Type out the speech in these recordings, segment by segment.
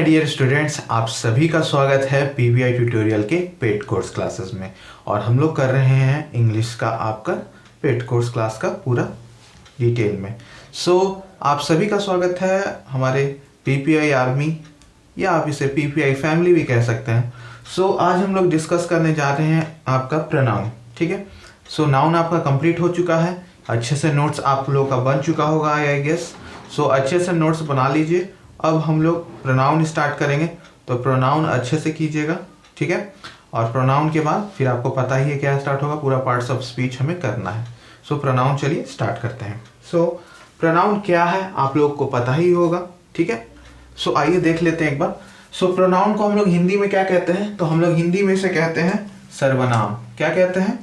My dear students, आप सभी का स्वागत है पीवीआई ट्यूटोरियल के पेड कोर्स क्लासेस में। और हम लोग कर रहे हैं इंग्लिश का आपका पेड कोर्स क्लास का पूरा डिटेल में। आप सभी का स्वागत है हमारे पीपीआई आर्मी या आप इसे पीपीआई फैमिली भी कह सकते हैं। आज हम लोग डिस्कस करने जा रहे हैं आपका प्रोनाउन। ठीक है, नाउन आपका कंप्लीट हो चुका है, अच्छे से नोट्स आप लोगों का बन चुका होगा आई गेस। अच्छे से नोट्स बना लीजिए। अब हम लोग प्रोनाउन स्टार्ट करेंगे, तो प्रोनाउन अच्छे से कीजिएगा। ठीक है, और प्रोनाउन के बाद फिर आपको पता ही है क्या स्टार्ट होगा, पूरा पार्ट्स ऑफ स्पीच हमें करना है। प्रोनाउन चलिए स्टार्ट करते हैं। प्रोनाउन क्या है आप लोग को पता ही होगा। ठीक है, आइए देख लेते हैं एक बार। प्रोनाउन को हम लोग हिंदी में क्या कहते हैं, तो हम लोग हिंदी में से कहते हैं सर्वनाम। क्या कहते हैं?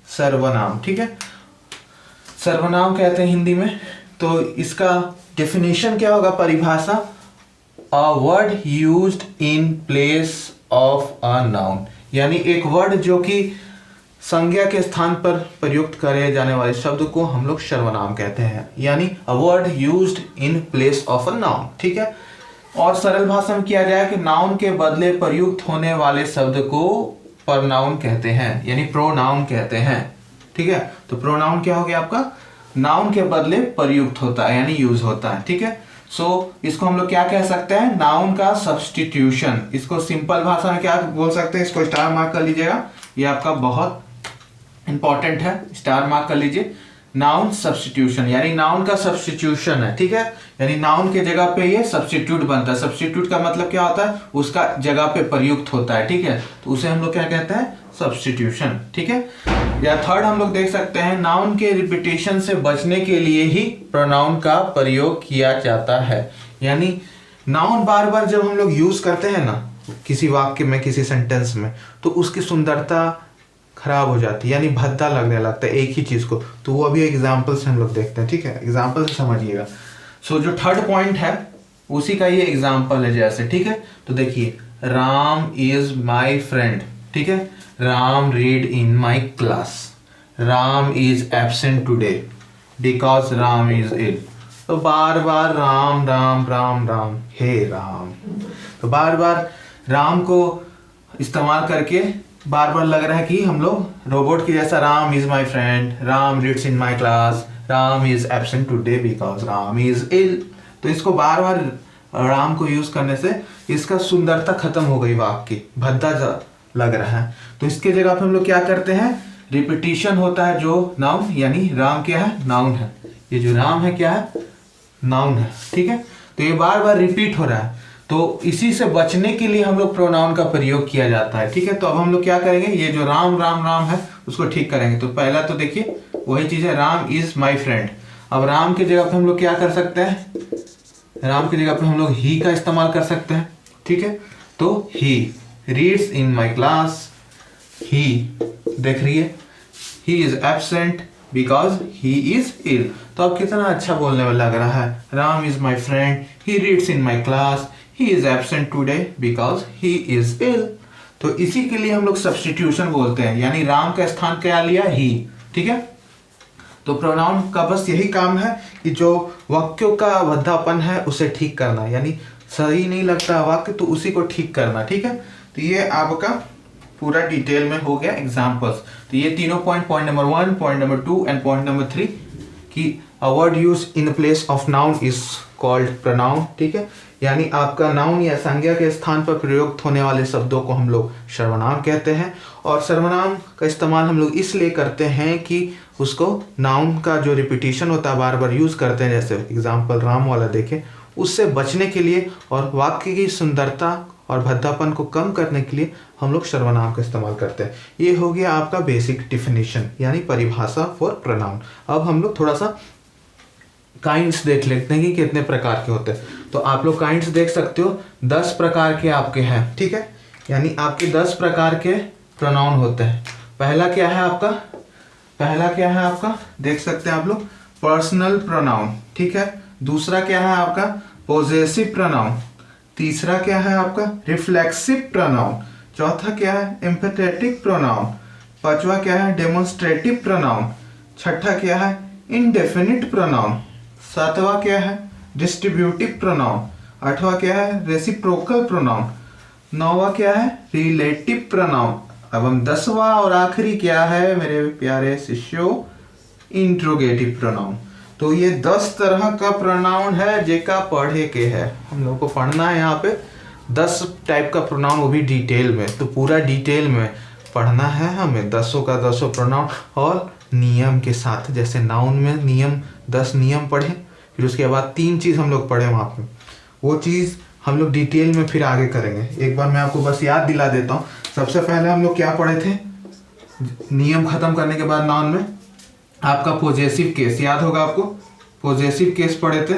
सर्वनाम। ठीक है, सर्वनाम कहते हैं हिंदी में। तो इसका डेफिनेशन क्या होगा, परिभाषा? A word used in place of a noun, यानी एक वर्ड जो कि संज्ञा के स्थान पर प्रयुक्त करे जाने वाले शब्द को हम लोग सर्वनाम कहते हैं, यानी a word used in place of a noun। ठीक है, और सरल भाषा में किया जाए कि नाउन के बदले प्रयुक्त होने वाले शब्द को परनाउन कहते हैं, यानी प्रोनाउन कहते हैं। ठीक है, तो प्रोनाउन क्या हो गया आपका? नाउन के बदले प्रयुक्त होता है, यानी यूज होता है। ठीक है, इसको हम लोग क्या कह सकते हैं? नाउन का सब्स्टिट्यूशन। इसको सिंपल भाषा में क्या बोल सकते हैं? इसको स्टार मार्क कर लीजिएगा, ये आपका बहुत इंपॉर्टेंट है, स्टार मार्क कर लीजिए। नाउन सब्स्टिट्यूशन, यानी नाउन का सब्स्टिट्यूशन है। ठीक है, यानी नाउन के जगह पे ये सब्स्टिट्यूट बनता है। सब्स्टिट्यूट का मतलब क्या होता है? उसका जगह पे प्रयुक्त होता है। ठीक है, तो उसे हम लोग क्या कहते हैं? सब्स्टिट्यूशन। ठीक है, या थर्ड हम लोग देख सकते हैं, नाउन के रिपीटेशन से बचने के लिए ही प्रोनाउन का प्रयोग किया जाता है। यानी नाउन बार बार जब हम लोग यूज करते हैं ना किसी वाक्य में, किसी सेंटेंस में, तो उसकी सुंदरता खराब हो जाती है, यानी भद्दा लगने लगता है एक ही चीज को। तो वो अभी एग्जाम्पल से हम लोग देखते हैं। ठीक है, एग्जाम्पल से समझिएगा। जो थर्ड पॉइंट है उसी का ये एग्जाम्पल है जैसे। ठीक है, तो देखिए, राम इज माई फ्रेंड। ठीक है, Ram read in my class. Ram is absent today because Ram is ill. तो बार बार राम राम राम राम, हे राम। तो बार बार राम को इस्तेमाल करके बार बार लग रहा है कि हम लोग रोबोट की जैसा, Ram is my friend, Ram reads in my class, Ram is absent today because Ram is ill. तो इसको बार बार राम को यूज करने से इसका सुंदरता खत्म हो गई, वाक्य की भद्दा लग रहा है। तो इसके जगह पे हम लोग क्या करते हैं? रिपीटिशन होता है जो नाउन, यानी राम क्या है? नाउन है। ये जो राम है क्या है? नाउन है। ठीक है, तो ये बार बार रिपीट हो रहा है, तो इसी से बचने के लिए हम लोग प्रोनाउन का प्रयोग किया जाता है। ठीक है, तो अब हम लोग क्या करेंगे? ये जो राम राम राम है उसको ठीक करेंगे। तो पहला तो देखिए वही चीज है, राम इज माई फ्रेंड। अब राम की जगह पे हम लोग क्या कर सकते हैं? राम की जगह पे हम लोग ही का इस्तेमाल कर सकते हैं। ठीक है, तो ही रीड्स इन माई क्लास। ही देख रही है, he is absent because he is ill. तो अब कितना अच्छा बोलने में लग रहा है, Ram is my friend, he reads in my class, he is absent today because he is ill. तो इसी के लिए हम लोग सब्स्टिट्यूशन बोलते हैं, यानी राम का स्थान क्या लिया? ही। ठीक है, तो प्रोनाउन का बस यही काम है कि जो वाक्यों का भद्दापन है उसे ठीक करना, यानी सही नहीं लगता वाक्य तो उसी को ठीक करना। ठीक है, तो ये आपका पूरा डिटेल में हो गया एग्जांपल्स। तो ये तीनों point number 1, point number 2 and point number 3 कि a word use in place of noun is called pronoun. ठीक है, यानी आपका नाउन या संज्ञा के स्थान पर प्रयुक्त होने वाले शब्दों को हम लोग सर्वनाम कहते हैं। और सर्वनाम का इस्तेमाल हम लोग इसलिए करते हैं कि उसको नाउन का जो रिपीटिशन होता है बार बार यूज करते हैं, जैसे एग्जाम्पल राम वाला देखें, उससे बचने के लिए और वाक्य की सुंदरता और भद्दापन को कम करने के लिए हम लोग सर्वनाम का इस्तेमाल करते हैं। ये हो गया आपका बेसिक डिफिनेशन, यानी परिभाषा फॉर प्रोनाउन। अब हम लोग थोड़ा सा काइंड्स देख लेते हैं कि कितने प्रकार के होते हैं। तो आप लोग काइंड्स देख सकते हो, 10 प्रकार के आपके हैं। ठीक है, यानी आपके 10 प्रकार के प्रोनाउन होते हैं। पहला क्या है आपका? पहला क्या है आपका? देख सकते हैं आप लोग, पर्सनल प्रोनाउन। ठीक है, दूसरा क्या है आपका? Possessive pronoun. तीसरा क्या है आपका? Reflexive pronoun. चौथा क्या है? एम्फेथेटिक प्रोनाउन। पांचवा क्या है? Demonstrative pronoun. छठा क्या है? Indefinite pronoun. सातवां क्या है? Distributive pronoun. 8वां क्या है? Reciprocal pronoun. 9वां क्या है? Relative pronoun. अब हम 10वां और आखिरी क्या है मेरे प्यारे शिष्यों? Interrogative pronoun. तो ये 10 तरह का प्रोनाउन है जेका पढ़े के है, हम लोग को पढ़ना है यहाँ पे 10 टाइप का प्रोनाउन, वो भी डिटेल में। तो पूरा डिटेल में पढ़ना है हमें 10 का 10 प्रोनाउन और नियम के साथ। जैसे नाउन में नियम 10 नियम पढ़े, फिर उसके बाद 3 चीज़ हम लोग पढ़े वहाँ पे, वो चीज़ हम लोग डिटेल में फिर आगे करेंगे। एक बार मैं आपको बस याद दिला देता हूँ। सबसे पहले हम लोग क्या पढ़े थे? नियम खत्म करने के बाद नाउन में आपका पॉजेसिव केस याद होगा आपको, पॉजेसिव केस पढ़े थे।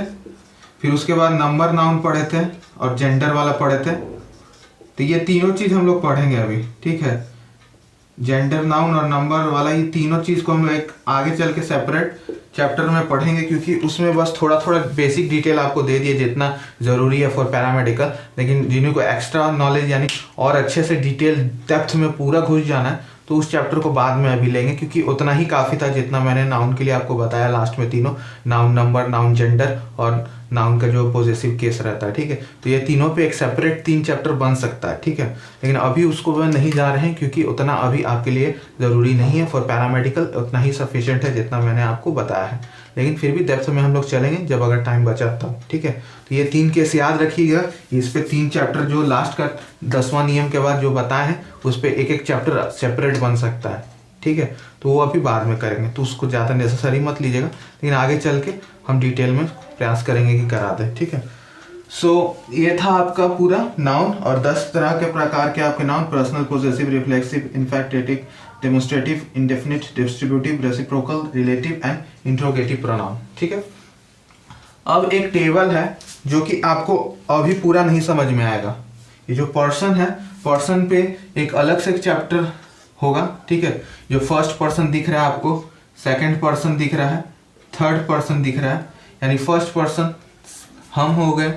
फिर उसके बाद नंबर नाउन पढ़े थे और जेंडर वाला पढ़े थे। तो ये तीनों चीज़ हम लोग पढ़ेंगे अभी, ठीक है? जेंडर नाउन और नंबर वाला, ये तीनों चीज़ को हम लोग एक आगे चल के सेपरेट चैप्टर में पढ़ेंगे, क्योंकि उसमें बस थोड़ा थोड़ा बेसिक डिटेल आपको दे दिए जितना ज़रूरी है फॉर पैरामेडिकल। लेकिन जिन्हें को एक्स्ट्रा नॉलेज यानी और अच्छे से डिटेल डेप्थ में पूरा घुस जाना है, तो उस चैप्टर को बाद में अभी लेंगे, क्योंकि उतना ही काफ़ी था जितना मैंने नाउन के लिए आपको बताया लास्ट में। तीनों नाउन, नंबर, नाउन जेंडर और नाउन का जो पॉजेसिव केस रहता है, ठीक है? तो ये तीनों पे एक सेपरेट 3 चैप्टर बन सकता है, ठीक है? लेकिन अभी उसको वह नहीं जा रहे हैं, क्योंकि उतना अभी आपके लिए ज़रूरी नहीं है फॉर पैरामेडिकल, उतना ही सफिशिएंट है जितना मैंने आपको बताया है। लेकिन फिर भी डेप्थ में हम लोग चलेंगे जब अगर टाइम बचा तब, ठीक है? तो ये 3 केस याद रखिएगा। इस पे 3 चैप्टर जो लास्ट का 10वां नियम के बाद जो बताए हैं, उस पर एक चैप्टर सेपरेट बन सकता है, ठीक है? तो वो अभी बाद में करेंगे, तो उसको ज़्यादा नेसेसरी मत लीजिएगा। लेकिन आगे चल के हम डिटेल में प्रयास करेंगे कि करा दें, ठीक है? सो ये था आपका पूरा नाउन और 10 तरह के प्रकार के आपके noun: personal, possessive, reflexive, emphatic, demonstrative, indefinite, distributive, reciprocal, relative and interrogative pronoun, ठीक है? अब एक टेबल है जो कि आपको अभी पूरा नहीं समझ में आएगा। ये जो पर्सन है, पर्सन पे एक अलग से चैप्टर होगा, ठीक है? जो फर्स्ट पर्सन दिख रहा है आपको, सेकंड पर्सन दिख रहा है, थर्ड पर्सन दिख रहा है। यानी फर्स्ट पर्सन हम हो गए,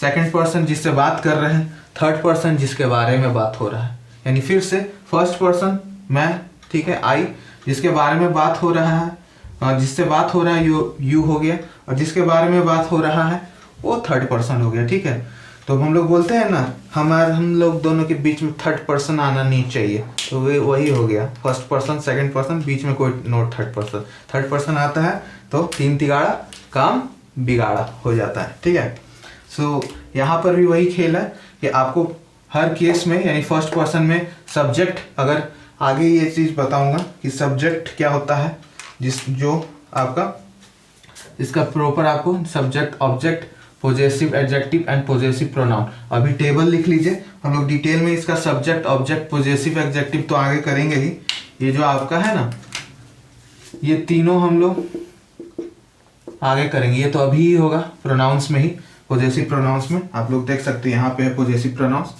सेकंड पर्सन जिससे बात कर रहे हैं, थर्ड पर्सन जिसके बारे में बात हो रहा है। यानी फिर से फर्स्ट पर्सन मैं, ठीक है, आई, जिसके बारे में बात हो रहा है, जिससे बात हो रहा है यू हो गया, और जिसके बारे में बात हो रहा है वो थर्ड पर्सन हो गया, ठीक है? तो हम लोग बोलते हैं ना, हम लोग दोनों के बीच में थर्ड पर्सन आना नहीं चाहिए, तो वे वही हो गया, फर्स्ट पर्सन, सेकंड पर्सन, बीच में कोई note third person. Third person आता है तो 3 तिगाड़ा काम बिगाड़ा हो जाता है, ठीक है? सो यहाँ पर भी वही खेल है कि आपको हर केस में, यानी फर्स्ट पर्सन में सब्जेक्ट, अगर आगे ये चीज़ बताऊंगा कि सब्जेक्ट क्या होता है, जो आपका इसका प्रॉपर आपको subject, object, possessive adjective and possessive pronoun. अभी टेबल लिख लीजिए, हम लोग डिटेल में इसका सब्जेक्ट, ऑब्जेक्ट, पॉजेसिव एडजेक्टिव तो आगे करेंगे ही। ये जो आपका है ना, ये तीनों हम लोग आगे करेंगे। ये तो अभी ही होगा प्रोनाउंस में ही, पॉजेसिव प्रोनाउंस में आप लोग देख सकते हैं, यहाँ पे है पॉजेसिव प्रोनाउंस,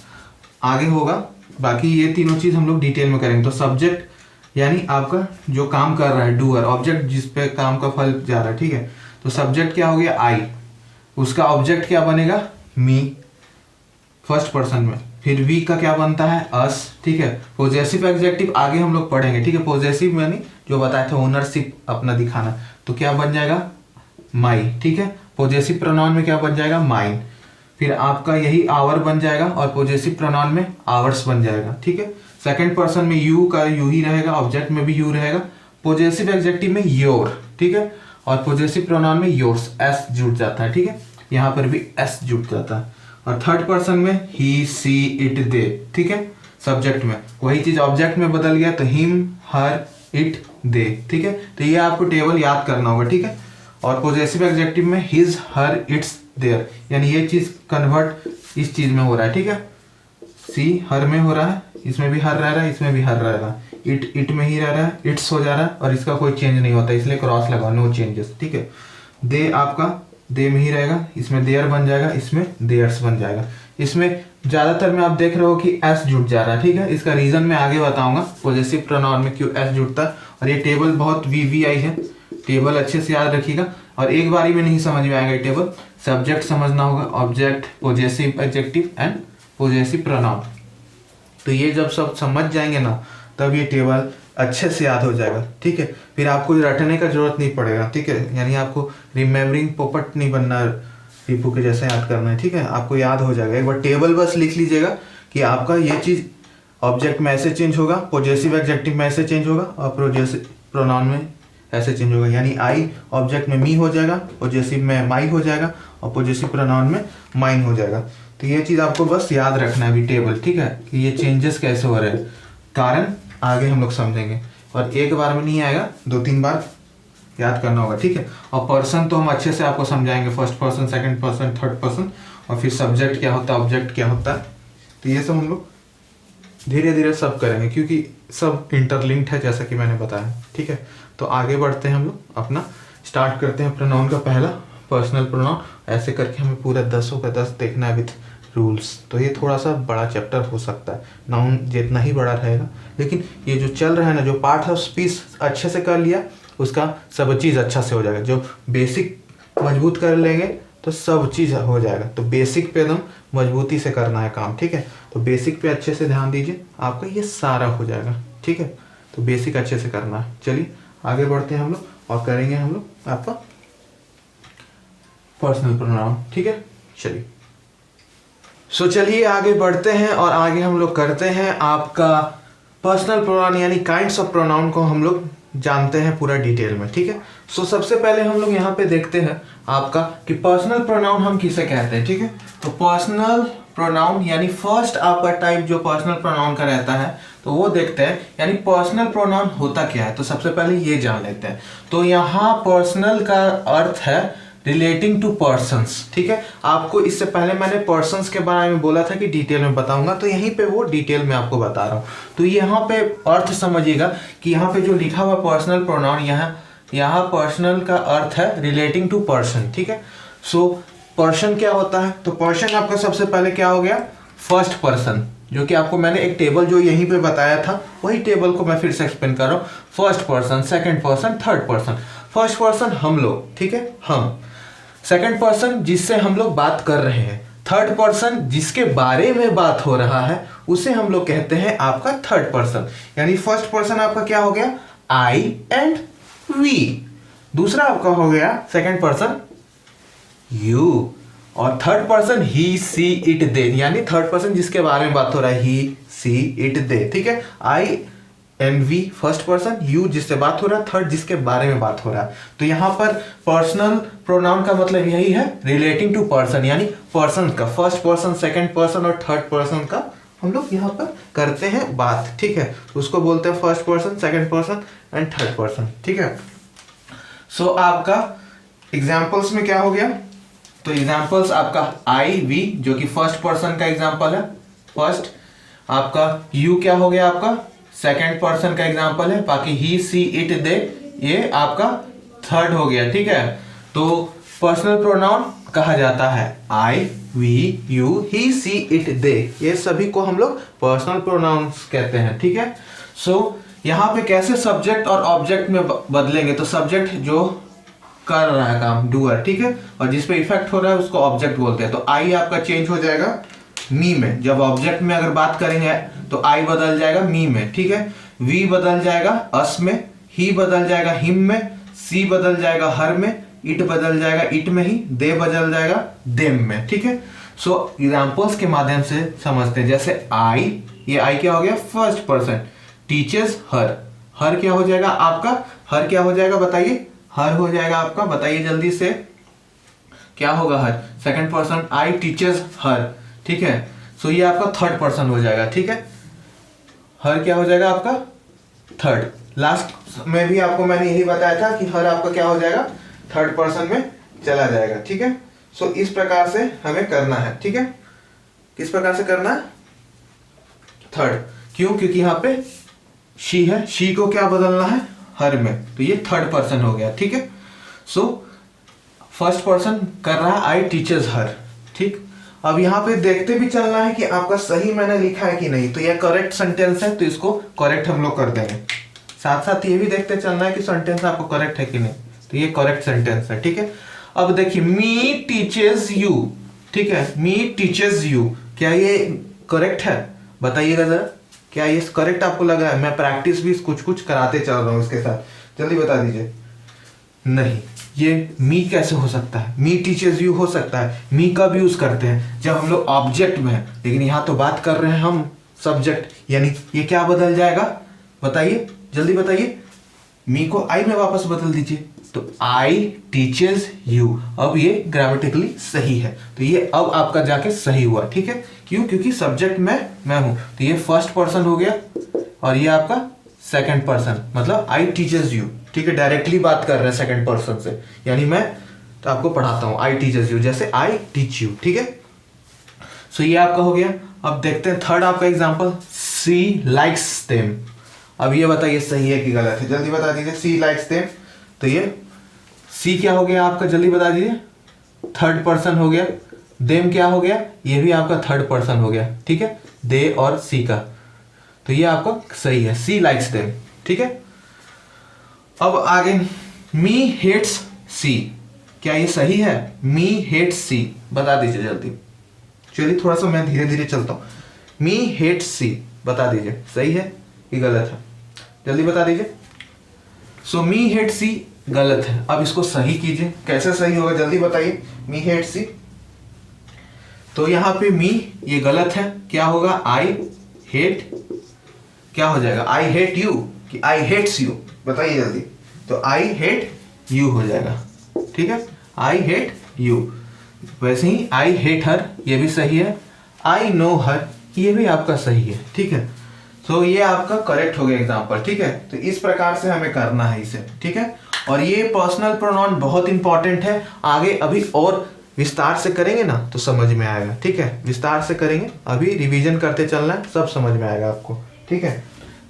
आगे होगा। बाकी ये तीनों चीज़ हम लोग डिटेल में करेंगे। तो सब्जेक्ट यानी आपका जो काम कर रहा है, डूअर, ऑब्जेक्ट जिस पे काम का फल जा रहा है, ठीक है? तो सब्जेक्ट क्या हो गया? आई, उसका ऑब्जेक्ट क्या बनेगा? मी, फर्स्ट पर्सन में। फिर वी का क्या बनता है? अस, ठीक है? पॉजेसिव एडजेक्टिव आगे हम लोग पढ़ेंगे, ठीक है? पॉजेसिव यानी जो बताए थे ओनरशिप अपना दिखाना, तो क्या बन जाएगा? माई, ठीक है? पॉजेसिव प्रोनाउन में क्या बन जाएगा? माइन। फिर आपका यही आवर बन जाएगा, और पॉजेसिव प्रोनाउन में आवर्स बन जाएगा, ठीक है? सेकंड पर्सन में यू का यू ही रहेगा, ऑब्जेक्ट में भी यू रहेगा, पॉजेसिव एडजेक्टिव में योर, ठीक है? और पॉजेसिव प्रोनाउन में योर्स, एस जुड़ जाता है, ठीक है? यहाँ पर भी एस जुड़ जाता है। और थर्ड पर्सन में ही, सी, इट, दे, ठीक है? सब्जेक्ट में वही चीज ऑब्जेक्ट में बदल गया, तो हिम, हर, इट, दे, ठीक है? तो ये आपको टेबल याद करना होगा, ठीक है? और पॉजेसिव एडजेक्टिव में हिज, हर, इट्स, देयर, यानी ये चीज कन्वर्ट इस चीज में हो रहा है, ठीक है? सी हर में हो रहा है, इसमें भी हर रह रहा है, इसमें भी हर रह रहा है, इट में ही रह रहा है, इट्स हो जा रहा है, और इसका कोई चेंज नहीं होता, इसलिए क्रॉस लगा, नो चेंजेस, ठीक है? दे आपका दे में ही रहेगा, इसमें देयर बन जाएगा, इसमें देयर्स बन जाएगा। इसमें ज्यादातर में आप देख रहे हो कि एस जुड़ जा रहा है, ठीक है? इसका रीजन मैं आगे बताऊंगा, पॉजेसिव प्रोनाउन में क्यों एस जुड़ता है। और ये टेबल बहुत वीवीआई है, टेबल अच्छे से याद रखिएगा, और एक बारी में नहीं समझ में आएगा ये टेबल। सब्जेक्ट समझना होगा, object, possessive adjective and possessive pronoun. तो ये जब सब समझ जाएंगे ना, तब ये टेबल अच्छे से याद हो जाएगा, ठीक है? फिर आपको रटने का जरूरत नहीं पड़ेगा, ठीक है? यानी आपको रिमेम्बरिंग पोपट नहीं बनना टीपू के जैसे याद करना है, ठीक है, आपको याद हो जाएगा। एक बार टेबल बस लिख लीजिएगा कि आपका ये चीज़ ऑब्जेक्ट में ऐसे चेंज होगा, पॉजेसिव एडजेक्टिव में ऐसे चेंज होगा और प्रोनाउन में ऐसे चेंज होगा। यानी आई ऑब्जेक्ट में मी हो जाएगा, पॉजेसिव में माई हो जाएगा और पॉजेसिव प्रोनाउन में माइन हो जाएगा। तो ये चीज़ आपको बस याद रखना है अभी टेबल, ठीक है, कि ये चेंजेस कैसे हो रहे हैं, कारण आगे हम लोग समझेंगे। और एक बार में नहीं आएगा, 2-3 बार याद करना होगा, ठीक है। और पर्सन तो हम अच्छे से आपको समझाएंगे, first person, second person, third person, और फिर सब्जेक्ट क्या होता है, ऑब्जेक्ट क्या होता है। तो ये सब हम लोग धीरे धीरे सब करेंगे क्योंकि सब इंटरलिंक्ड है जैसा कि मैंने बताया, ठीक है। तो आगे बढ़ते हैं हम लोग, अपना स्टार्ट करते हैं प्रोनाउन का पहला पर्सनल प्रोनाउन। ऐसे करके हमें पूरा 10 का 10 देखना है विथ रूल्स। तो ये थोड़ा सा बड़ा चैप्टर हो सकता है, नाउन जितना ही बड़ा रहेगा, लेकिन ये जो चल रहा है ना, जो पार्ट ऑफ स्पीच अच्छे से कर लिया उसका सब चीज़ अच्छा से हो जाएगा। जो बेसिक मजबूत कर लेंगे तो सब चीज़ हो जाएगा। तो बेसिक पे एकदम मजबूती से करना है काम, ठीक है। तो बेसिक पे अच्छे से ध्यान दीजिए, आपका ये सारा हो जाएगा, ठीक है। तो बेसिक अच्छे से करना है। चलिए आगे बढ़ते हैं हम लोग और करेंगे हम लोग आपका पर्सनल प्रोनाउन, ठीक है। चलिए चलिए आगे बढ़ते हैं और आगे हम लोग करते हैं आपका पर्सनल प्रोनाउन, यानी काइंड्स ऑफ प्रोनाउन को हम लोग जानते हैं पूरा डिटेल में, ठीक है। सबसे पहले हम लोग यहाँ पे देखते हैं आपका कि पर्सनल प्रोनाउन हम किसे कहते हैं, ठीक है। तो पर्सनल प्रोनाउन यानी फर्स्ट आपका टाइप जो पर्सनल प्रोनाउन का रहता है तो वो देखते हैं, यानी पर्सनल प्रोनाउन होता क्या है। तो सबसे पहले ये जान लेते हैं। तो यहाँ पर्सनल का अर्थ है रिलेटिंग टू पर्सन्स, ठीक है। आपको इससे पहले मैंने पर्सन्स के बारे में बोला था कि डिटेल में बताऊंगा, तो यहीं पे वो डिटेल में आपको बता रहा हूँ। तो यहाँ पे अर्थ समझिएगा कि यहाँ पे जो लिखा हुआ पर्सनल प्रोनाउन, यहाँ पर्सनल का अर्थ है रिलेटिंग टू पर्सन, ठीक है। पर्सन क्या होता है, तो पर्सन आपका सबसे पहले क्या हो गया, फर्स्ट पर्सन, जो कि आपको मैंने एक टेबल जो यहीं पे बताया था वही टेबल को मैं फिर से एक्सप्लेन कर रहा हूँ। First person, second person, third person. First person हम लोग, ठीक है, हम। सेकंड पर्सन जिससे हम लोग बात कर रहे हैं। थर्ड पर्सन जिसके बारे में बात हो रहा है उसे हम लोग कहते हैं आपका थर्ड पर्सन। यानी फर्स्ट पर्सन आपका क्या हो गया, आई एंड वी। दूसरा आपका हो गया सेकंड पर्सन यू, और third person he, she, it, they. यानी थर्ड पर्सन जिसके बारे में बात हो रहा है, ही, सी, इट, दे, ठीक है। I and we first person, you जिससे बात हो रहा है, थर्ड जिसके बारे में बात हो रहा है। तो यहाँ पर पर्सनल प्रोनाउन का मतलब यही है रिलेटिंग टू पर्सन, यानी पर्सन का फर्स्ट पर्सन, सेकंड पर्सन और थर्ड पर्सन का हम लोग यहाँ पर करते हैं बात, ठीक है। उसको बोलते हैं first person, second person and third person, ठीक है। आपका एग्जाम्पल्स में क्या हो गया, तो एग्जाम्पल्स आपका आई, वी जो कि फर्स्ट पर्सन का एग्जाम्पल है, फर्स्ट। आपका यू क्या हो गया, आपका सेकंड पर्सन का एग्जाम्पल है। बाकी ही, सी, इट, दे ये आपका थर्ड हो गया, ठीक है। तो पर्सनल प्रोनाउन कहा जाता है I, we, you, he, she, it, they, ये सभी को हम लोग पर्सनल प्रोनाउंस कहते हैं, ठीक है। यहाँ पे कैसे सब्जेक्ट और ऑब्जेक्ट में बदलेंगे, तो सब्जेक्ट जो कर रहा है काम, डूअर, ठीक है, और जिस पे इफेक्ट हो रहा है उसको ऑब्जेक्ट बोलते हैं। तो आई आपका चेंज हो जाएगा मी में, जब ऑब्जेक्ट में अगर बात करेंगे तो आई बदल जाएगा मी में, ठीक है। वी बदल जाएगा अस में, ही बदल जाएगा हिम में, सी बदल जाएगा हर में, इट बदल जाएगा इट में ही, दे बदल जाएगा देम में, ठीक है। एग्जाम्पल्स के माध्यम से समझते हैं। जैसे आई, ये आई क्या हो गया, फर्स्ट पर्सन, टीचर्स हर, हर क्या हो जाएगा आपका, हर क्या हो जाएगा बताइए, हर हो जाएगा आपका, बताइए जल्दी से क्या होगा हर, सेकंड पर्सन, आई टीचर्स हर, ठीक है। ये आपका थर्ड पर्सन हो जाएगा, ठीक है। हर क्या हो जाएगा आपका थर्ड। लास्ट में भी आपको मैंने यही बताया था कि हर आपका क्या हो जाएगा, थर्ड पर्सन में चला जाएगा, ठीक है। इस प्रकार से हमें करना है, ठीक है। किस प्रकार से करना है, थर्ड। क्यों, क्योंकि यहाँ पे शी है, शी को क्या बदलना है, हर में, तो ये थर्ड पर्सन हो गया, ठीक है। फर्स्ट पर्सन कर रहा है आई टीचर्स हर, ठीक। अब यहाँ पे देखते भी चलना है कि आपका सही मैंने लिखा है कि नहीं। तो ये करेक्ट सेंटेंस है तो इसको करेक्ट हम लोग कर देंगे। साथ साथ ये भी देखते चलना है कि सेंटेंस आपको करेक्ट है कि नहीं। तो ये करेक्ट सेंटेंस है, ठीक है। अब देखिए मी टीचर्स यू, ठीक है, मी टीचर्स यू, क्या ये करेक्ट है, बताइएगा जरा, क्या ये करेक्ट आपको लगा है। मैं प्रैक्टिस भी कुछ कुछ कराते चल रहा हूँ इसके साथ, जल्दी बता दीजिए। नहीं, ये मी कैसे हो सकता है, मी टीचर्स यू हो सकता है। मी कब यूज करते हैं, जब हम लोग ऑब्जेक्ट में हैं, लेकिन यहाँ तो बात कर रहे हैं हम सब्जेक्ट, यानी ये क्या बदल जाएगा बताइए, जल्दी बताइए। मी को आई में वापस बदल दीजिए, तो आई टीचर्स यू। अब ये ग्रामेटिकली सही है, तो ये अब आपका जाके सही हुआ, ठीक है। क्यों, क्योंकि सब्जेक्ट में मैं हूं, तो ये फर्स्ट पर्सन हो गया और ये आपका सेकंड पर्सन, मतलब आई टीचर्स यू, ठीक है। डायरेक्टली बात कर रहे हैं सेकंड पर्सन से, यानी मैं तो आपको पढ़ाता हूं आई टीचर्स यू, जैसे आई टीच यू, ठीक है। सो ये आपका हो गया। अब देखते हैं थर्ड आपका एग्जांपल, सी लाइक्स देम। अब ये बताइए सही है कि गलत है, जल्दी बता दीजिए। सी लाइक्स देम, तो ये सी क्या हो गया आपका, जल्दी बता दीजिए। थर्ड पर्सन हो गया। देम क्या हो गया, ये भी आपका थर्ड पर्सन हो गया, ठीक है, दे और सी का, तो ये आपका सही है, सी लाइक्स देम, ठीक है। अब आगे, मी हेट्स सी, क्या ये सही है, मी हेट्स सी, बता दीजिए जल्दी। चलिए थोड़ा सा मैं धीरे धीरे चलता हूं। मी हेट्स सी, बता दीजिए सही है कि गलत है, जल्दी बता दीजिए। सो मी हेट सी गलत है, अब इसको सही कीजिए। कैसे सही होगा, जल्दी बताइए। मी हेट सी, तो यहां पे मी ये गलत है, क्या होगा, आई हेट, क्या हो जाएगा, आई हेट यू कि आई हेट्स यू, बताइए जल्दी। तो आई हेट यू हो जाएगा, ठीक है, आई हेट यू। वैसे ही आई हेट हर, ये भी सही है। आई नो हर, ये भी आपका सही है, ठीक है। तो ये आपका करेक्ट हो गया एग्जाम्पल, ठीक है। तो इस प्रकार से हमें करना है इसे, ठीक है। और ये पर्सनल प्रोनाउन बहुत इंपॉर्टेंट है, आगे अभी और विस्तार से करेंगे ना तो समझ में आएगा, ठीक है। विस्तार से करेंगे, अभी रिवीजन करते चलना है, सब समझ में आएगा आपको, ठीक है।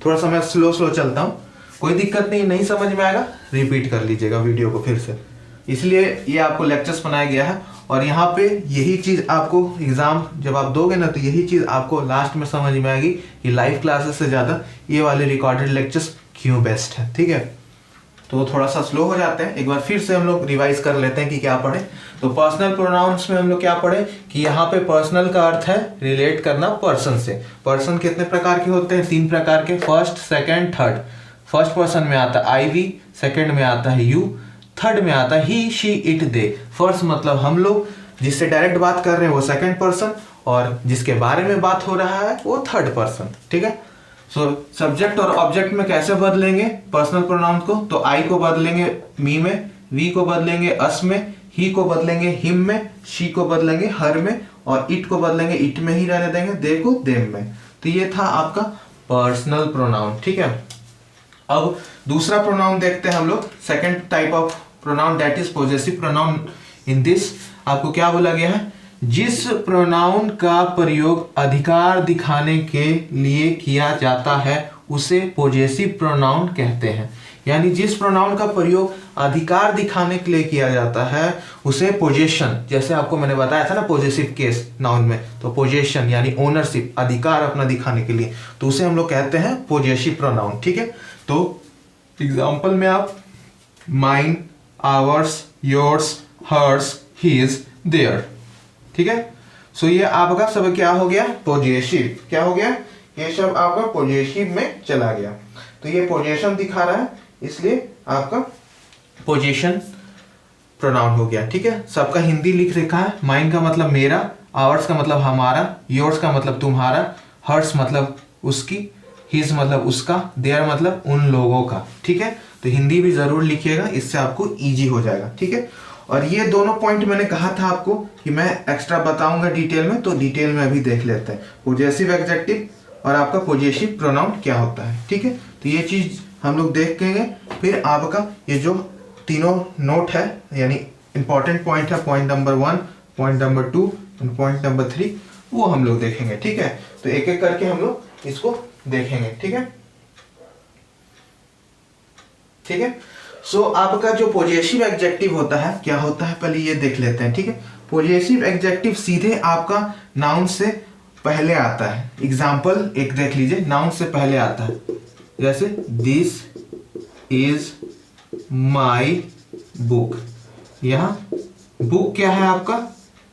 थोड़ा सा मैं स्लो स्लो चलता हूँ, कोई दिक्कत नहीं, नहीं समझ में आएगा रिपीट कर लीजिएगा वीडियो को फिर से, इसलिए ये आपको लेक्चर्स बनाया गया है। और यहाँ पे यही चीज़ आपको एग्जाम जब आप दोगे ना, तो यही चीज़ आपको लास्ट में समझ में आएगी कि लाइव क्लासेस से ज़्यादा ये वाले रिकॉर्डेड लेक्चर्स क्यों बेस्ट है, ठीक है। तो थोड़ा सा स्लो हो जाते हैं, एक बार फिर से हम लोग रिवाइज कर लेते हैं कि क्या पढ़े। तो पर्सनल प्रोनाउंस में हम लोग क्या पढ़े कि यहाँ पे पर्सनल का अर्थ है रिलेट करना पर्सन से। पर्सन कितने प्रकार के होते हैं, 3 प्रकार के, first, second, third. First person में आता है आई वी, सेकंड में आता है यू, थर्ड में आता है ही शी इट दे। फर्स्ट मतलब हम लोग जिससे डायरेक्ट बात कर रहे हैं वो सेकंड पर्सन, और जिसके बारे में बात हो रहा है वो थर्ड पर्सन, ठीक है। सो सब्जेक्ट और ऑब्जेक्ट में कैसे बदलेंगे पर्सनल प्रोनाउन को, तो आई को बदलेंगे मी में, वी को बदलेंगे अस में, ही को बदलेंगे हिम में, शी को बदलेंगे हर में, और इट को बदलेंगे इट में ही रहने देंगे, दे को देम में। तो ये था आपका पर्सनल प्रोनाउन, ठीक है। अब दूसरा प्रोनाउन देखते हैं हम लोग, second type of pronoun, that is possessive pronoun. In this आपको क्या बोला गया है, जिस प्रोनाउन का प्रयोग अधिकार दिखाने के लिए किया जाता है उसे पॉजेसिव प्रोनाउन कहते हैं। यानी जिस प्रोनाउन का प्रयोग अधिकार दिखाने के लिए किया जाता है उसे पोजेशन, जैसे आपको मैंने बताया था ना पॉजेसिव केस नाउन में, तो पोजेशन यानी ओनरशिप, अधिकार अपना दिखाने के लिए, तो उसे हम लोग कहते हैं पॉजेसिव प्रोनाउन, ठीक है। तो एग्जाम्पल में आप mine, ours, yours, hers, his, their, ठीक है। सो ये आपका सब क्या हो गया, पॉजेसिव, क्या हो गया, ये सब आपका पॉजेसिव में चला गया। तो ये पोजेशन दिखा रहा है, इसलिए आपका पोजेशन प्रोनाउन हो गया, ठीक है। सबका हिंदी लिख रखा है, माइन का मतलब मेरा, आवर्स का मतलब हमारा, योर्स का मतलब तुम्हारा, हर्स मतलब उसकी, हिज मतलब उसका, देयर मतलब उन लोगों का, ठीक है। तो हिंदी भी जरूर लिखिएगा, इससे आपको इजी हो जाएगा, ठीक है। और ये दोनों पॉइंट मैंने कहा था आपको कि मैं एक्स्ट्रा बताऊंगा डिटेल में, तो डिटेल में अभी देख लेते हैं पॉजेसिव एडजेक्टिव और आपका पॉजेसिव प्रोनाउन क्या होता है, ठीक है। तो ये चीज हम लोग देखेंगे, फिर आपका ये जो तीनों नोट है यानी इंपॉर्टेंट पॉइंट है, पॉइंट नंबर 1, पॉइंट नंबर 2 और पॉइंट नंबर 3, वो हम लोग देखेंगे, ठीक है। तो एक एक करके हम लोग इसको देखेंगे, ठीक है, ठीक है। सो आपका जो पॉजेसिव एडजेक्टिव होता है क्या होता है, पहले ये देख लेते हैं, ठीक है। पॉजेसिव एडजेक्टिव सीधे आपका नाउन से पहले आता है। एग्जाम्पल एक देख लीजिए, नाउन से पहले आता है, जैसे दिस इज माई बुक। यहाँ बुक क्या है आपका,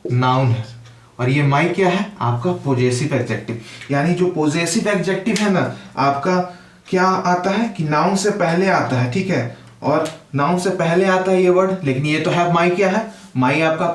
नाउन है, और ये माई क्या है आपका पॉजेसिव एडजेक्टिव। यानी जो पॉजेसिव एडजेक्टिव है ना आपका क्या आता है कि नाउन से पहले आता है, ठीक है, और नाउन से पहले आता है ये वर्ड, लेकिन ये तो है माई, क्या है माई आपका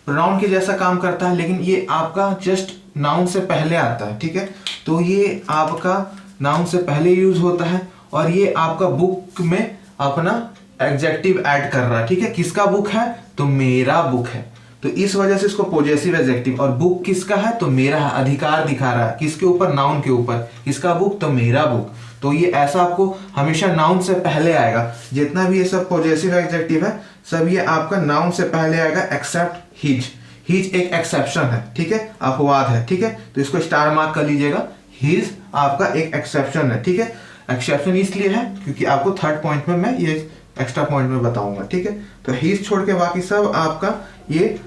प्रोनाउन के जैसा काम करता है, लेकिन ये आपका जस्ट नाउन से पहले आता है, ठीक है। तो ये आपका नाउन से पहले यूज होता है और ये आपका बुक में अपना एडजेक्टिव ऐड कर रहा है, ठीक है। किसका बुक है, तो मेरा बुक है, तो इस वजह से इसको पॉजेसिव एडजेक्टिव। और बुक किसका है, तो मेरा है, अधिकार दिखा रहा है किसके ऊपर, नाउन के ऊपर। किसका बुक, तो मेरा बुक। तो ये ऐसा आपको हमेशा नाउन से पहले आएगा, जितना भी ये सब पॉजेसिव एडजेक्टिव है सब ये आपका नाउन से पहले आएगा एक्सेप्ट हिज। हिज एक एक्सेप्शन है, ठीक है, अपवाद है, ठीक है। तो इसको स्टार मार्क कर लीजिएगा, हिज आपका एक एक्सेप्शन है, ठीक है। एक्सेप्शन इसलिए है क्योंकि आपको थर्ड पॉइंट में मैं ये एक्स्ट्रा पॉइंट में बताऊंगा, ठीक है। तो हिज छोड़ के बाकी सब आपका ये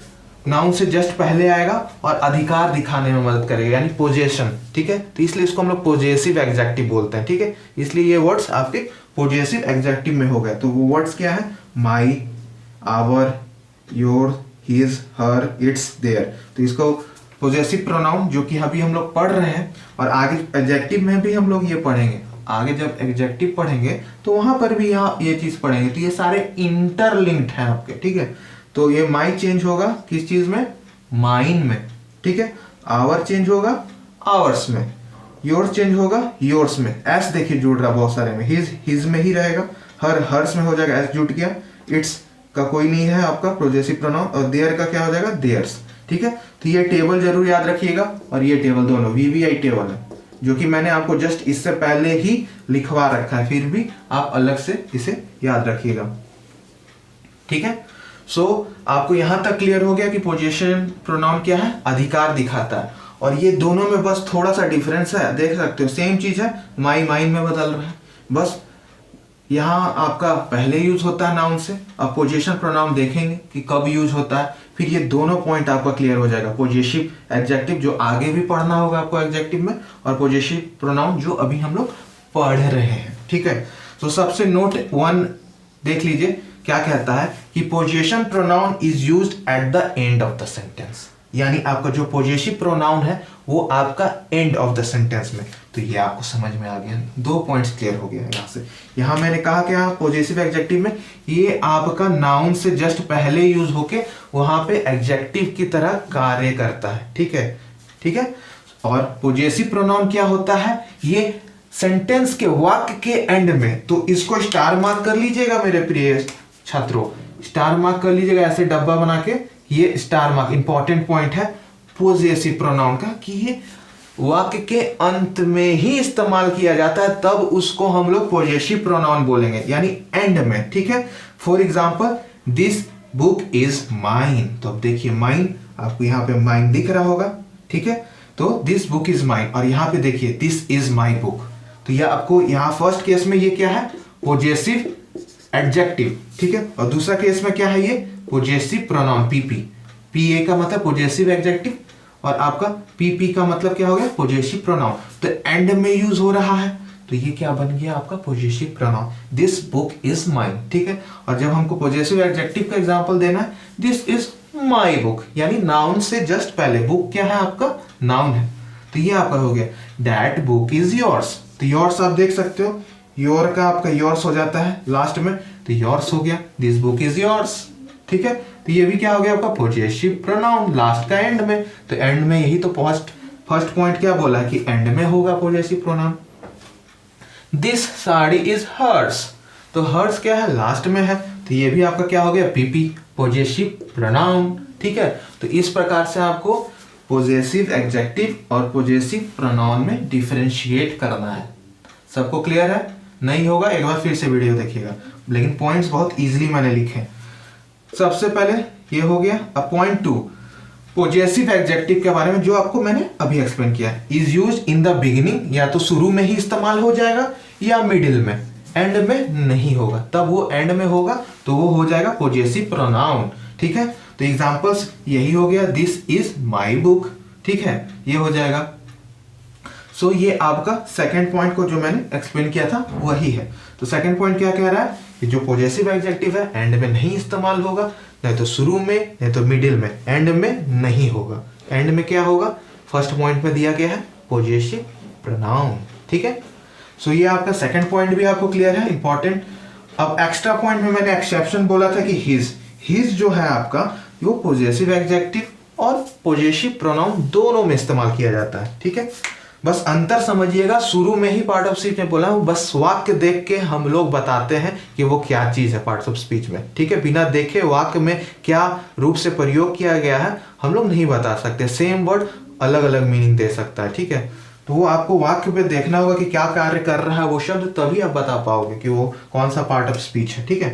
नाउन से जस्ट पहले आएगा और अधिकार दिखाने में मदद करेगा, यानी पोजेशन, ठीक है। तो इसलिए इसको हम लोग पॉजेसिव एडजेक्टिव बोलते हैं, ठीक है। इसलिए ये वर्ड्स आपके पॉजेसिव एडजेक्टिव में हो गए। तो वो वर्ड्स क्या है, my, our, your, his, her, its, their. तो इसको पॉजेसिव प्रोनाउन जो कि अभी हम लोग पढ़ रहे हैं, और आगे एडजेक्टिव में भी हम लोग ये पढ़ेंगे। आगे जब एडजेक्टिव पढ़ेंगे तो वहां पर भी यहाँ ये चीज पढ़ेंगे। तो ये सारे इंटरलिंक्ड हैं आपके, ठीक है। तो ये माई चेंज होगा किस चीज में, माइन में, ठीक है। आवर चेंज होगा आवर्स में, योर्स चेंज होगा योर्स में। एस देखिए जुड़ रहा बहुत सारे में, हिज में ही रहेगा, हर्स में हो जाएगा, एस जुट गया। इट्स का कोई नहीं है आपका पॉजेसिव प्रोनाउन, और देयर का क्या हो जाएगा, देयर्स, ठीक है। तो ये टेबल जरूर याद रखिएगा, और ये टेबल दोनों वीवीआई टेबल है, जो कि मैंने आपको जस्ट इससे पहले ही लिखवा रखा है, फिर भी आप अलग से इसे याद रखिएगा, ठीक है। सो आपको यहां तक क्लियर हो गया कि पोजीशन प्रोनाउन क्या है, अधिकार दिखाता है। और ये दोनों में बस थोड़ा सा डिफरेंस है, देख सकते हो सेम चीज है, माई माइन में बदल रहा है, बस यहाँ आपका पहले यूज होता है नाउन से। अब पोजीशन प्रोनाउन देखेंगे कि कब यूज होता है, फिर ये दोनों पॉइंट आपका क्लियर हो जाएगा। पॉजेसिव एडजेक्टिव जो आगे भी पढ़ना होगा आपको एडजेक्टिव में, और पॉजेसिव प्रोनाउन जो अभी हम लोग पढ़ रहे हैं, ठीक है। तो सबसे नोट 1 देख लीजिए, क्या कहता है कि possession pronoun is used at the end of the sentence, यानी आपका जो पॉजेसिव प्रोनाउन है वो आपका एंड ऑफ द सेंटेंस में। तो ये आपको समझ में आ गया, 2 पॉइंट्स क्लियर हो गया यहाँ से। यहाँ मैंने कहा क्या, पॉजेसिव एडजेक्टिव में ये आपका नाउन से जस्ट पहले यूज होके वहां पे एडजेक्टिव की तरह कार्य करता है, ठीक है, ठीक है। और पॉजेसिव प्रोनाउन क्या होता है, ये सेंटेंस के वाक्य के एंड में। तो इसको स्टार मार्क कर लीजिएगा मेरे प्रिय छात्रों, स्टार मार्क कर लीजिएगा ऐसे डब्बा बना के, ये स्टार मार्क इंपॉर्टेंट पॉइंट है पॉजेसिव प्रोनाउन का, कि ये वाक्य के अंत में ही इस्तेमाल किया जाता है, तब उसको हम लोग पॉजेसिव प्रोनाउन बोलेंगे, यानी एंड में, ठीक है। For example, this book is mine. तो अब देखिए माइन, आपको यहाँ पे माइन दिख रहा होगा, ठीक है। तो दिस बुक इज माइन, और यहाँ पे देखिए दिस इज माई बुक। तो यह आपको यहाँ फर्स्ट केस में ये क्या है, पॉजेसिव एडजेक्टिव, ठीक है। और दूसरा केस में क्या है, ये पॉजेसिव प्रोनाउन, पीपी। पीए का मतलब पॉजेसिव एडजेक्टिव, और आपका पीपी का मतलब क्या हो गया, पॉजेसिव प्रोनाउन। तो एंड में यूज हो रहा है, तो ये क्या बन गया आपका possessive pronoun, this book is mine, ठीक है। और जब हमको पॉजेसिव एडजेक्टिव का एग्जांपल देना है, दिस इज माई बुक, यानी नाउन से जस्ट पहले, बुक क्या है आपका, नाउन है। तो ये आपका हो गया, दैट बुक इज योर्स। तो योर्स आप देख सकते हो, योर का आपका योर्स हो जाता है लास्ट में, तो योर्स हो गया, दिस बुक इज योर्स, ठीक है। तो ये भी क्या हो गया आपका पॉजेसिव प्रोनाउन, लास्ट का एंड में। तो एंड में यही तो फर्स्ट पॉइंट क्या बोला कि एंड में होगा possessive pronoun. This sari is hers, तो हर्स क्या है, लास्ट में है, तो ये भी आपका क्या हो गया, पीपी, पॉजेसिव प्रोनाउन, ठीक है। तो इस प्रकार से आपको पॉजेसिव एडजेक्टिव और पॉजेसिव प्रोनाउन में डिफरेंशिएट करना है। सबको क्लियर है? नहीं होगा एक बार फिर से वीडियो देखिएगा, लेकिन पॉइंट्स बहुत इजीली मैंने लिखे हैं। सबसे पहले ये हो गया। अब पॉइंट 2, पॉजेसिव एडजेक्टिव के बारे में जो आपको मैंने अभी एक्सप्लेन किया है, is use in the beginning, या तो शुरू में ही इस्तेमाल हो जाएगा या मिडिल में, एंड में नहीं होगा। तब वो एंड में होगा तो वो हो जाएगा पॉजेसिव प्रोनाउन, ठीक है। तो एग्जांपल्स यही हो गया, दिस इज माई बुक, ठीक है, ये हो जाएगा। सो ये आपका सेकंड पॉइंट को जो मैंने एक्सप्लेन किया था वही है। तो सेकंड पॉइंट क्या कह रहा है कि जो पॉजेसिव एडजेक्टिव है एंड में नहीं इस्तेमाल होगा, नहीं तो शुरू में, नहीं तो मिडिल में, एंड में नहीं होगा। एंड में क्या होगा, फर्स्ट पॉइंट में दिया गया है पॉजेसिव प्रोनाउन, ठीक है। सो ये आपका सेकंड पॉइंट भी आपको क्लियर है, इंपॉर्टेंट। अब एक्स्ट्रा पॉइंट में मैंने एक्सेप्शन बोला था कि हिज जो है आपका वो पॉजेसिव एडजेक्टिव और पॉजेसिव प्रोनाउन दोनों में इस्तेमाल किया जाता है, ठीक है। बस अंतर समझिएगा, शुरू में ही पार्ट ऑफ स्पीच में बोला हूं, बस वाक्य देख के हम लोग बताते हैं कि वो क्या चीज है पार्ट्स ऑफ स्पीच में, ठीक है। बिना देखे वाक्य में क्या रूप से प्रयोग किया गया है हम लोग नहीं बता सकते। सेम वर्ड अलग अलग मीनिंग दे सकता है, ठीक है। तो वो आपको वाक्य पे देखना होगा कि क्या कार्य कर रहा है वो शब्द, तभी आप बता पाओगे कि वो कौन सा पार्ट ऑफ स्पीच है, ठीक है।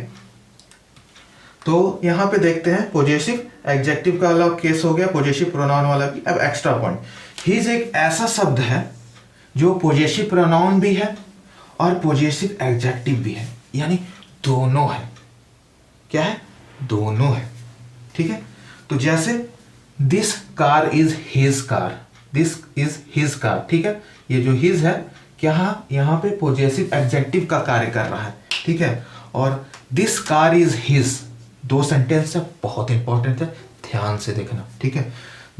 तो यहाँ पे देखते हैं पॉजेसिव एडजेक्टिव का अलग केस हो गया, पॉजेसिव प्रोनाउन वाला भी। अब एक्स्ट्रा पॉइंट, हिज एक ऐसा शब्द है जो पॉजेसिव प्रोनाउन भी है और पॉजेसिव एडजेक्टिव भी है, यानी दोनों है। क्या है? दोनों है, ठीक है। तो जैसे this car is his car, this is his car, ठीक है। ये जो हिज है क्या यहाँ पे पॉजेसिव एडजेक्टिव का कार्य कर रहा है, ठीक है। और दिस कार इज हिज, दो सेंटेंस है, बहुत इंपॉर्टेंट है, ध्यान से देखना, ठीक है।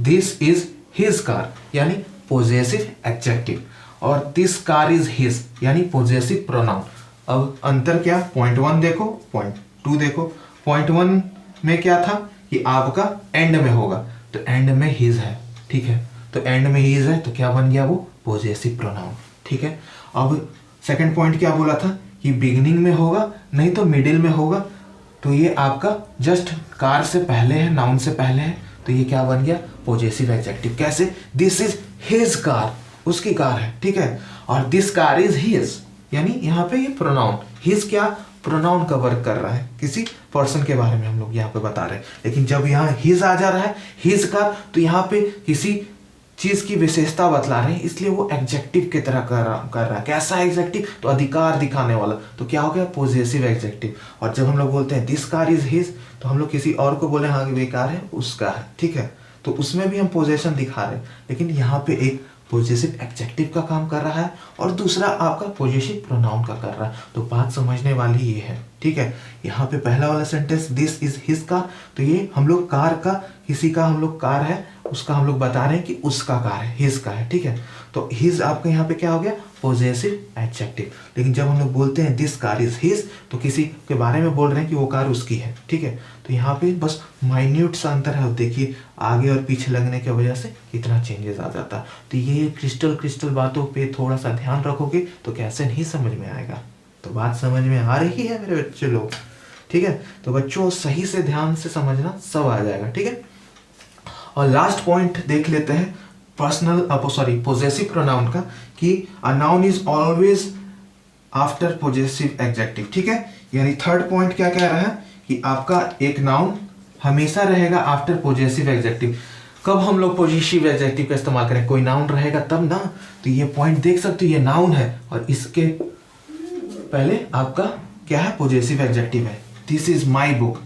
दिस इज हिज कार यानी पॉजेसिव एडजेक्टिव और दिस कार इज हिज यानी पॉजेसिव प्रोनाउन। अब अंतर क्या? पॉइंट 1 देखो, पॉइंट 2 देखो। पॉइंट 1 में क्या था कि आपका एंड में होगा, तो एंड में हिज है, ठीक है। तो एंड में हिज है तो क्या बन गया? वो पॉजेसिव प्रोनाउन, ठीक है। अब सेकंड पॉइंट क्या बोला था कि बिगिनिंग में होगा नहीं तो मिडिल में होगा, तो ये आपका जस्ट कार से पहले है, नाउन से पहले है, तो ये क्या बन गया? Possessive adjective. कैसे? दिस इज हिज कार, उसकी कार है, ठीक है। और दिस कार इज हिज यानी यहाँ पे ये प्रोनाउन, हिज क्या प्रोनाउन का वर्क कर रहा है, किसी पर्सन के बारे में हम लोग यहाँ पे बता रहे हैं। लेकिन जब यहाँ हिज आ जा रहा है, हिज कार, तो यहाँ पे किसी चीज की विशेषता बतला रहे हैं, इसलिए वो एडजेक्टिव की तरह कर रहा है। कैसा एडजेक्टिव? तो अधिकार दिखाने वाला, तो क्या हो गया? Possessive adjective. और जब हम लोग बोलते हैं दिस कार इज हिज, तो हम लोग किसी और को बोले हाँ ये कार है उसका है, ठीक है। तो उसमें भी हम पोजेशन दिखा रहे हैं, लेकिन यहाँ पे एक पॉजेसिव एडजेक्टिव का काम कर रहा है और दूसरा आपका पॉजेसिव प्रोनाउन का कर रहा है। तो बात समझने वाली ये है, ठीक है। यहाँ पे पहला वाला sentence this is his car, तो ये हम लोग कार का, किसी का हम लोग कार है उसका हम लोग बता रहे हैं कि उसका कार है, हिज का है, ठीक है। तो हिज आपका यहाँ पे क्या हो गया? Possessive adjective. लेकिन जब हम लोग बोलते हैं दिस कार इज हिज, तो किसी के बारे में बोल रहे हैं कि वो कार उसकी है, ठीक है। तो यहाँ पे बस माइन्यूट सा अंतर है, देखिए आगे और पीछे लगने की वजह से कितना चेंजेस आ जाता है। तो ये क्रिस्टल बातों पे थोड़ा सा ध्यान रखोगे तो कैसे नहीं समझ में आएगा। तो बात समझ में आ रही है मेरे बच्चे लोग, ठीक है। तो बच्चों सही से ध्यान से समझना, सब आ जाएगा, ठीक है। और लास्ट पॉइंट देख लेते हैं पॉजेसिव प्रोनाउन का, कि a noun is always after possessive adjective, ठीक है। यानी थर्ड पॉइंट क्या कह रहा है कि आपका एक नाउन हमेशा रहेगा आफ्टर पॉजेसिव एडजेक्टिव। कब हम लोग पॉजेसिव एडजेक्टिव का इस्तेमाल करें? कोई नाउन रहेगा तब ना। तो ये पॉइंट देख सकते हो, ये नाउन है और इसके पहले आपका क्या है? पॉजेसिव एडजेक्टिव है। दिस इज माई बुक,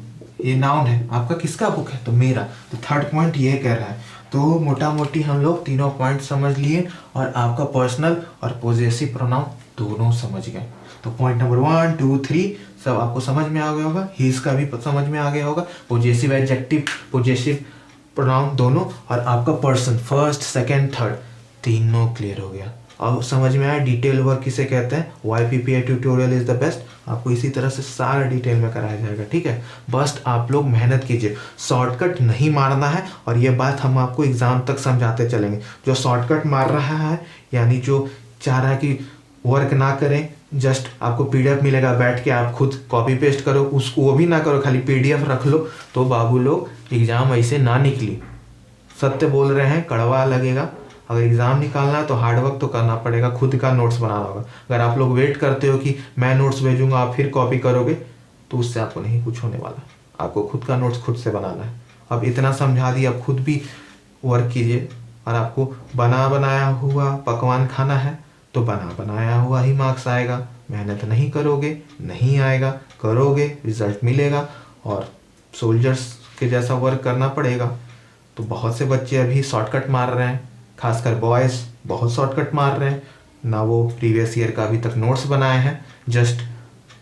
ये नाउन है, आपका किसका बुक है? तो मेरा। तो थर्ड पॉइंट ये कह रहा है। तो मोटा मोटी हम लोग तीनों पॉइंट समझ लिए और आपका पर्सनल और पॉजेसिव प्रोनाउन दोनों समझ गए। तो पॉइंट नंबर 1, 2, 3 सब आपको समझ में आ गया होगा, हिज का भी समझ में आ गया होगा, पॉजेसिव एडजेक्टिव, पॉजेसिव प्रोनाउन दोनों, और आपका पर्सन फर्स्ट, सेकंड, थर्ड तीनों क्लियर हो गया। अब समझ में आया डिटेल वर्क किसे कहते हैं, why PPI tutorial is the best. आपको इसी तरह से सारा डिटेल में कराया जाएगा, ठीक है। बस आप लोग मेहनत कीजिए, शॉर्टकट नहीं मारना है, और ये बात हम आपको एग्जाम तक समझाते चलेंगे। जो शॉर्टकट मार रहा है यानी जो चाह रहा है कि वर्क ना करें, जस्ट आपको पीडीएफ मिलेगा, बैठ के आप खुद कॉपी पेस्ट करो, उसको वो भी ना करो, खाली पीडीएफ रख लो, तो बाबू लोग एग्जाम ऐसे ना निकली। सत्य बोल रहे हैं, कड़वा लगेगा। अगर एग्जाम निकालना है तो हार्डवर्क तो करना पड़ेगा, खुद का नोट्स बनाना होगा। अगर आप लोग वेट करते हो कि मैं नोट्स भेजूंगा आप फिर कॉपी करोगे, तो उससे आपको नहीं कुछ होने वाला। आपको खुद का नोट्स खुद से बनाना है। अब इतना समझा दिया, अब खुद भी वर्क कीजिए। और आपको बना बनाया हुआ पकवान खाना है तो बना बनाया हुआ ही मार्क्स आएगा। मेहनत नहीं करोगे नहीं आएगा, करोगे रिजल्ट मिलेगा। और सोल्जर्स के जैसा वर्क करना पड़ेगा। तो बहुत से बच्चे अभी शॉर्टकट मार रहे हैं, खासकर बॉयज़ बहुत शॉर्टकट मार रहे हैं ना, वो प्रीवियस ईयर का अभी तक नोट्स बनाए हैं, जस्ट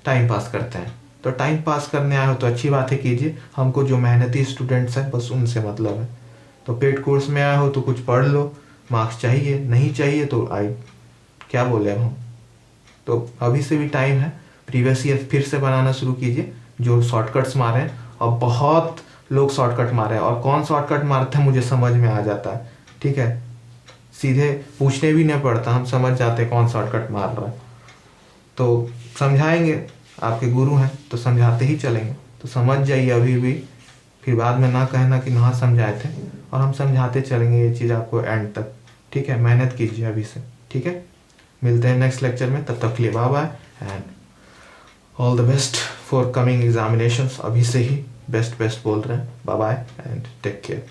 टाइम पास करते हैं। तो टाइम पास करने आए हो तो अच्छी बात है, कीजिए। हमको जो मेहनती स्टूडेंट्स हैं बस उनसे मतलब है। तो पेड कोर्स में आए हो तो कुछ पढ़ लो, मार्क्स चाहिए, नहीं चाहिए तो क्या बोले हम। तो अभी से भी टाइम है, प्रीवियस ईयर फिर से बनाना शुरू कीजिए जो शॉर्टकट्स मारे हैं, और बहुत लोग शॉर्टकट मारे हैं, और कौन शॉर्टकट मारते हैं मुझे समझ में आ जाता है, ठीक है, सीधे पूछने भी नहीं पड़ता, हम समझ जाते हैं कौन शॉर्टकट मार रहा है। तो समझाएंगे, आपके गुरु हैं तो समझाते ही चलेंगे, तो समझ जाइए अभी भी, फिर बाद में ना कहना कि ना समझाए थे, और हम समझाते चलेंगे ये चीज़ आपको एंड तक, ठीक है। मेहनत कीजिए अभी से, ठीक है। मिलते हैं नेक्स्ट लेक्चर में, तब तक के लिए bye bye and all the best for coming examinations. अभी से ही बेस्ट बेस्ट बोल रहे हैं, bye bye and take care.